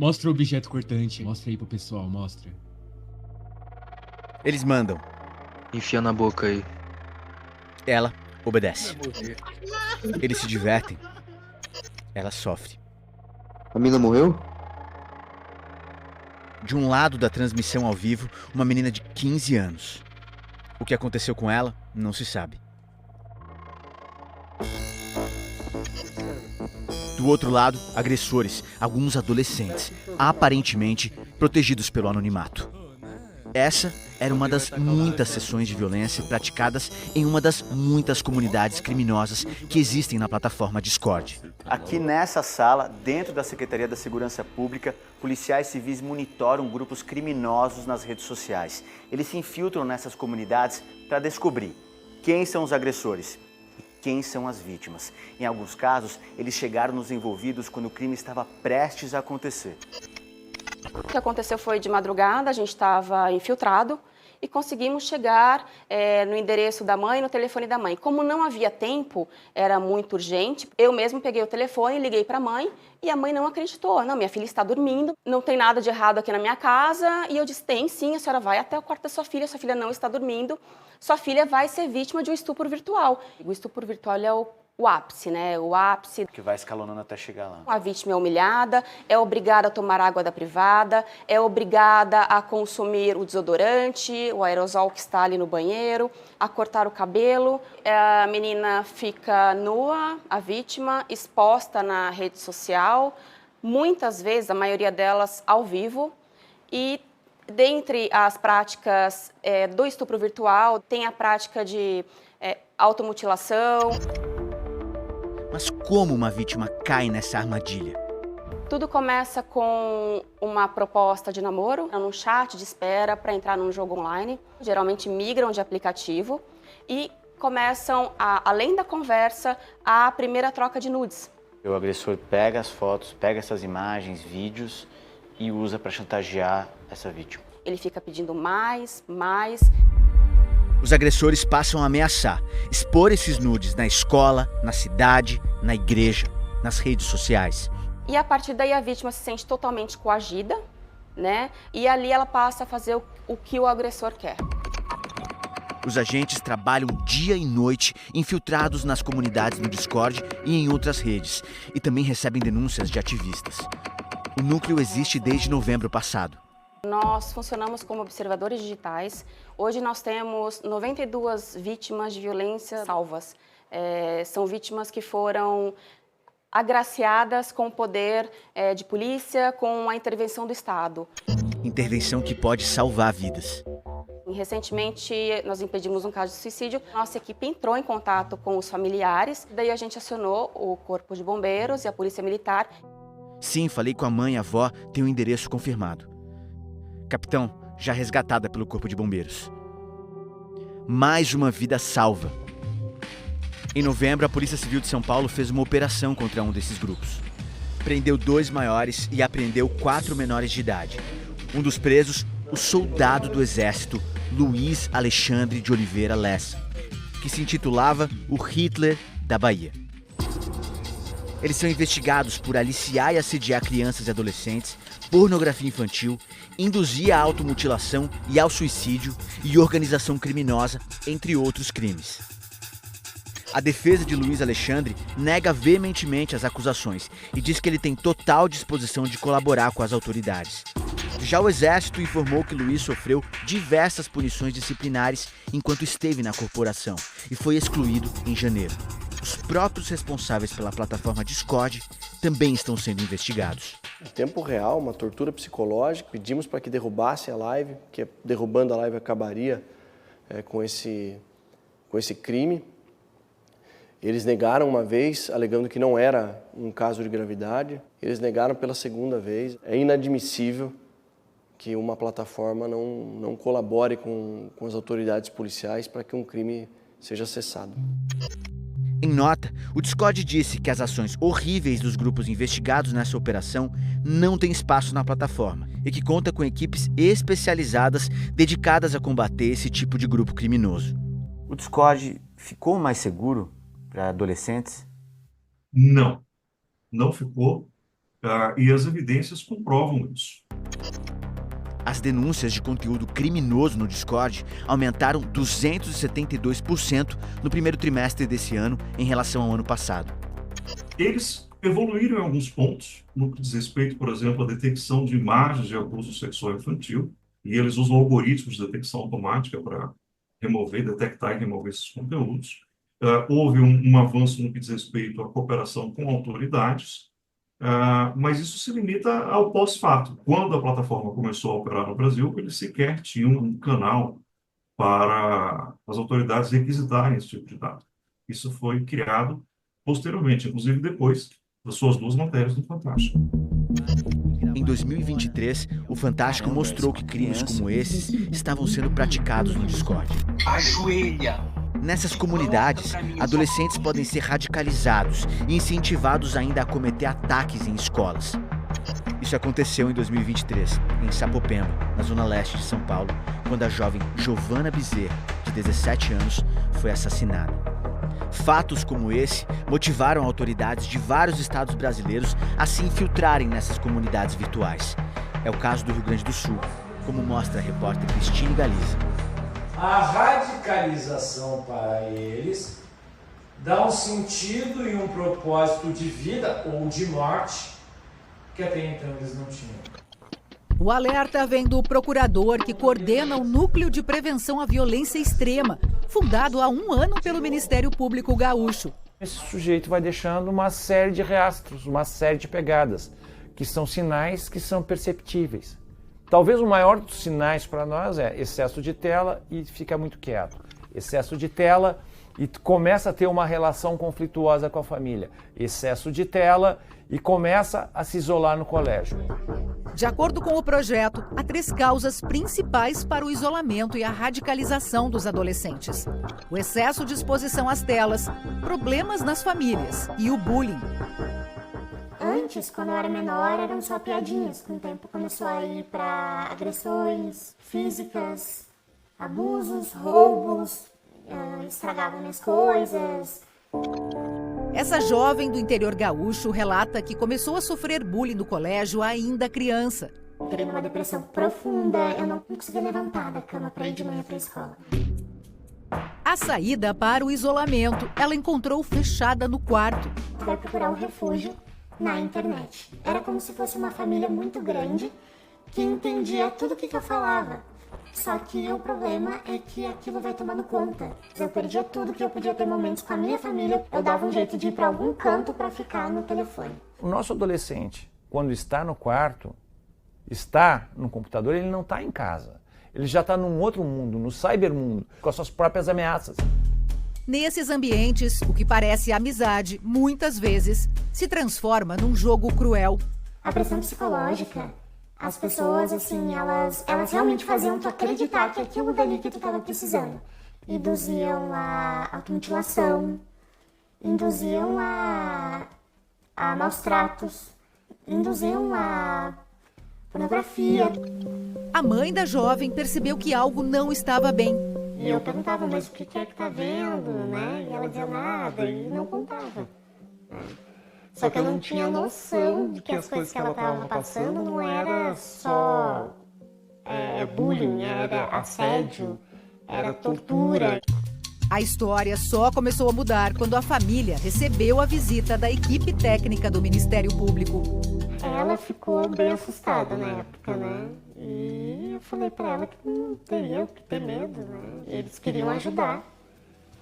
Mostra o objeto cortante. Mostra aí pro pessoal, mostra. Eles mandam. Enfia na boca aí. Ela obedece. Eles se divertem. Ela sofre. A mina morreu? De um lado da transmissão ao vivo, uma menina de 15 anos. O que aconteceu com ela não se sabe. Do outro lado, agressores, alguns adolescentes, aparentemente protegidos pelo anonimato. Essa era uma das muitas sessões de violência praticadas em uma das muitas comunidades criminosas que existem na plataforma Discord. Aqui nessa sala, dentro da Secretaria da Segurança Pública, policiais civis monitoram grupos criminosos nas redes sociais. Eles se infiltram nessas comunidades para descobrir quem são os agressores e quem são as vítimas. Em alguns casos, eles chegaram nos envolvidos quando o crime estava prestes a acontecer. O que aconteceu foi de madrugada, a gente estava infiltrado e conseguimos chegar no endereço da mãe, no telefone da mãe. Como não havia tempo, era muito urgente, eu mesmo peguei o telefone, liguei para a mãe e a mãe não acreditou. Não, minha filha está dormindo, não tem nada de errado aqui na minha casa. E eu disse, tem sim, a senhora vai até o quarto da sua filha não está dormindo, sua filha vai ser vítima de um estupro virtual. O estupro virtual é o ápice, né? O ápice. Que vai escalonando até chegar lá. A vítima é humilhada, é obrigada a tomar água da privada, é obrigada a consumir o desodorante, o aerosol que está ali no banheiro, a cortar o cabelo. A menina fica nua, a vítima, exposta na rede social, muitas vezes, a maioria delas, ao vivo. E dentre as práticas do estupro virtual, tem a prática de automutilação. Mas como uma vítima cai nessa armadilha? Tudo começa com uma proposta de namoro, num chat de espera para entrar num jogo online. Geralmente migram de aplicativo e começam, além da conversa, a primeira troca de nudes. O agressor pega as fotos, pega essas imagens, vídeos e usa para chantagear essa vítima. Ele fica pedindo mais. Os agressores passam a ameaçar, expor esses nudes na escola, na cidade, na igreja, nas redes sociais. E a partir daí a vítima se sente totalmente coagida, né? E ali ela passa a fazer o que o agressor quer. Os agentes trabalham dia e noite infiltrados nas comunidades no Discord e em outras redes, e também recebem denúncias de ativistas. O núcleo existe desde novembro passado. Nós funcionamos como observadores digitais. Hoje nós temos 92 vítimas de violência salvas. São vítimas que foram agraciadas com o poder de polícia, com a intervenção do Estado. Intervenção que pode salvar vidas. Recentemente, nós impedimos um caso de suicídio. Nossa equipe entrou em contato com os familiares. Daí a gente acionou o Corpo de Bombeiros e a Polícia Militar. Sim, falei com a mãe e a avó, tem o endereço confirmado. Capitão, já resgatada pelo Corpo de Bombeiros. Mais uma vida salva. Em novembro, a Polícia Civil de São Paulo fez uma operação contra um desses grupos. Prendeu 2 maiores e apreendeu 4 menores de idade. Um dos presos, o soldado do Exército, Luiz Alexandre de Oliveira Lessa, que se intitulava o Hitler da Bahia. Eles são investigados por aliciar e assediar crianças e adolescentes, pornografia infantil, induzir a automutilação e ao suicídio e organização criminosa, entre outros crimes. A defesa de Luiz Alexandre nega veementemente as acusações e diz que ele tem total disposição de colaborar com as autoridades. Já o Exército informou que Luiz sofreu diversas punições disciplinares enquanto esteve na corporação e foi excluído em janeiro. Os próprios responsáveis pela plataforma Discord também estão sendo investigados. Em tempo real, uma tortura psicológica. Pedimos para que derrubassem a live, que derrubando a live acabaria com esse crime. Eles negaram uma vez, alegando que não era um caso de gravidade. Eles negaram pela segunda vez. É inadmissível que uma plataforma não colabore com as autoridades policiais para que um crime seja cessado. Em nota, o Discord disse que as ações horríveis dos grupos investigados nessa operação não têm espaço na plataforma e que conta com equipes especializadas dedicadas a combater esse tipo de grupo criminoso. O Discord ficou mais seguro para adolescentes? Não, não ficou. e as evidências comprovam isso. As denúncias de conteúdo criminoso no Discord aumentaram 272% no primeiro trimestre desse ano em relação ao ano passado. Eles evoluíram em alguns pontos, no que diz respeito, por exemplo, à detecção de imagens de abuso sexual infantil, e eles usam algoritmos de detecção automática para detectar e remover esses conteúdos. Houve um avanço no que diz respeito à cooperação com autoridades, mas isso se limita ao pós-fato. Quando a plataforma começou a operar no Brasil, eles sequer tinham um canal para as autoridades requisitarem esse tipo de dado. Isso foi criado posteriormente, inclusive depois das suas 2 matérias no Fantástico. Em 2023, o Fantástico mostrou que crimes como esses estavam sendo praticados no Discord. Ajoelha! Nessas comunidades, adolescentes podem ser radicalizados e incentivados ainda a cometer ataques em escolas. Isso aconteceu em 2023, em Sapopemba, na zona leste de São Paulo, quando a jovem Giovana Bezerra, de 17 anos, foi assassinada. Fatos como esse motivaram autoridades de vários estados brasileiros a se infiltrarem nessas comunidades virtuais. É o caso do Rio Grande do Sul, como mostra a repórter Cristine Galiza. A radicalização para eles dá um sentido e um propósito de vida ou de morte que até então eles não tinham. O alerta vem do procurador que coordena o Núcleo de Prevenção à Violência Extrema, fundado há 1 ano pelo Ministério Público Gaúcho. Esse sujeito vai deixando uma série de rastros, uma série de pegadas, que são sinais que são perceptíveis. Talvez o maior dos sinais para nós é excesso de tela e fica muito quieto. Excesso de tela e começa a ter uma relação conflituosa com a família. Excesso de tela e começa a se isolar no colégio. De acordo com o projeto, há 3 causas principais para o isolamento e a radicalização dos adolescentes: o excesso de exposição às telas, problemas nas famílias e o bullying. Antes, quando eu era menor, eram só piadinhas. Com o tempo começou a ir para agressões físicas, abusos, roubos, estragavam minhas coisas. Essa jovem do interior gaúcho relata que começou a sofrer bullying no colégio ainda criança. Entrei numa depressão profunda, eu não conseguia levantar da cama para ir de manhã para a escola. A saída para o isolamento, ela encontrou fechada no quarto. Vai procurar um refúgio na internet. Era como se fosse uma família muito grande que entendia tudo o que eu falava. Só que o problema é que aquilo vai tomando conta. Eu perdia tudo que eu podia ter momentos com a minha família. Eu dava um jeito de ir para algum canto para ficar no telefone. O nosso adolescente, quando está no quarto, está no computador, ele não está em casa. Ele já está num outro mundo, no cybermundo, com as suas próprias ameaças. Nesses ambientes, o que parece amizade, muitas vezes, se transforma num jogo cruel. A pressão psicológica, as pessoas, assim, elas realmente faziam tu acreditar que aquilo dali que tu estava precisando. Induziam a automutilação, induziam a maus tratos, induziam a pornografia. A mãe da jovem percebeu que algo não estava bem. E eu perguntava, mas o que é que tá vendo, né? E ela dizia nada e não contava. Só que eu não tinha noção de que as coisas que ela estava passando não era só bullying, era assédio, era tortura. A história só começou a mudar quando a família recebeu a visita da equipe técnica do Ministério Público. Ela ficou bem assustada na época, né? E eu falei pra ela que não teria que ter medo, né? Eles queriam ajudar.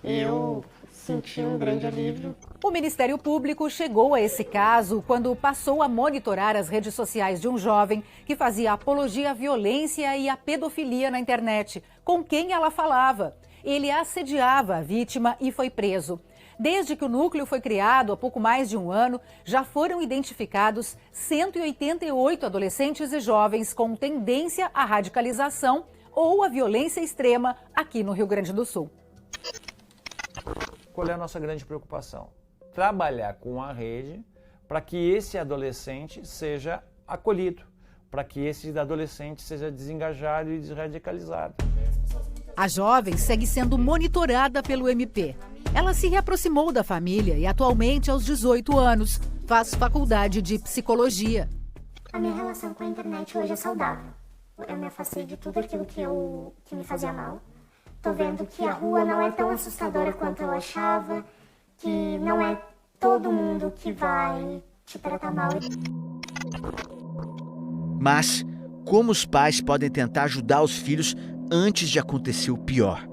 Eu senti um grande alívio. O Ministério Público chegou a esse caso quando passou a monitorar as redes sociais de um jovem que fazia apologia à violência e à pedofilia na internet, com quem ela falava. Ele assediava a vítima e foi preso. Desde que o núcleo foi criado há pouco mais de 1 ano, já foram identificados 188 adolescentes e jovens com tendência à radicalização ou à violência extrema aqui no Rio Grande do Sul. Qual é a nossa grande preocupação? Trabalhar com a rede para que esse adolescente seja acolhido, para que esse adolescente seja desengajado e desradicalizado. A jovem segue sendo monitorada pelo MP. Ela se reaproximou da família e atualmente, aos 18 anos, faz faculdade de psicologia. A minha relação com a internet hoje é saudável. Eu me afastei de tudo aquilo que me fazia mal. Tô vendo que a rua não é tão assustadora quanto eu achava, que não é todo mundo que vai te tratar mal. Mas como os pais podem tentar ajudar os filhos antes de acontecer o pior?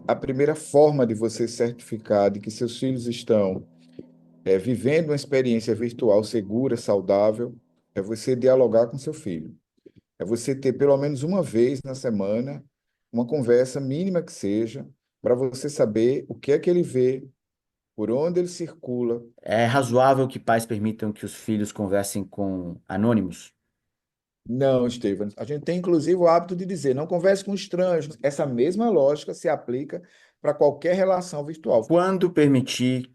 A primeira forma de você certificar de que seus filhos estão vivendo uma experiência virtual segura, saudável, é você dialogar com seu filho. É você ter pelo menos uma vez na semana uma conversa mínima que seja, para você saber o que é que ele vê, por onde ele circula. É razoável que pais permitam que os filhos conversem com anônimos? Não, Estevam. A gente tem, inclusive, o hábito de dizer, não converse com estranhos. Essa mesma lógica se aplica para qualquer relação virtual. Quando permitir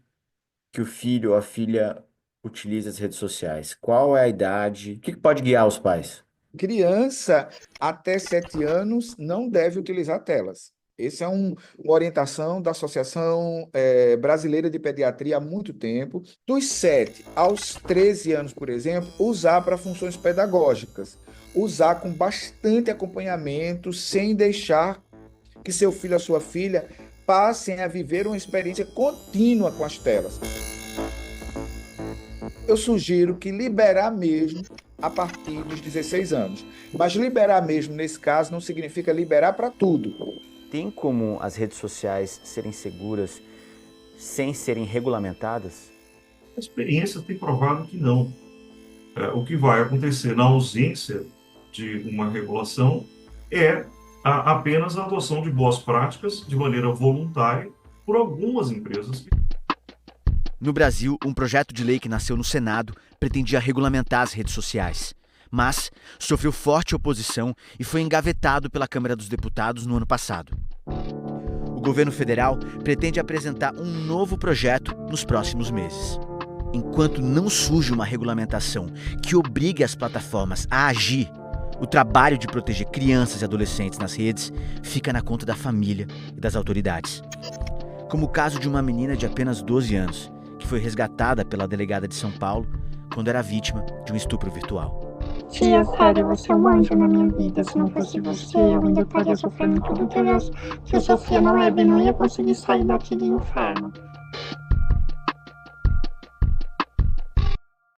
que o filho ou a filha utilize as redes sociais? Qual é a idade? O que pode guiar os pais? Criança até 7 anos não deve utilizar telas. Essa é uma orientação da Associação Brasileira de Pediatria há muito tempo. Dos 7 aos 13 anos, por exemplo, usar para funções pedagógicas. Usar com bastante acompanhamento, sem deixar que seu filho ou sua filha passem a viver uma experiência contínua com as telas. Eu sugiro que liberar mesmo a partir dos 16 anos. Mas liberar mesmo, nesse caso, não significa liberar para tudo. Tem como as redes sociais serem seguras sem serem regulamentadas? A experiência tem provado que não. O que vai acontecer na ausência de uma regulação é apenas a adoção de boas práticas de maneira voluntária por algumas empresas. No Brasil, um projeto de lei que nasceu no Senado pretendia regulamentar as redes sociais, mas sofreu forte oposição e foi engavetado pela Câmara dos Deputados no ano passado. O governo federal pretende apresentar um novo projeto nos próximos meses. Enquanto não surge uma regulamentação que obrigue as plataformas a agir, o trabalho de proteger crianças e adolescentes nas redes fica na conta da família e das autoridades. Como o caso de uma menina de apenas 12 anos, que foi resgatada pela delegada de São Paulo quando era vítima de um estupro virtual. Tia, sério, você é um anjo na minha vida. Se não fosse você, eu ainda estaria sofrendo tudo que eu sofria na web. Não ia conseguir sair daqui do inferno.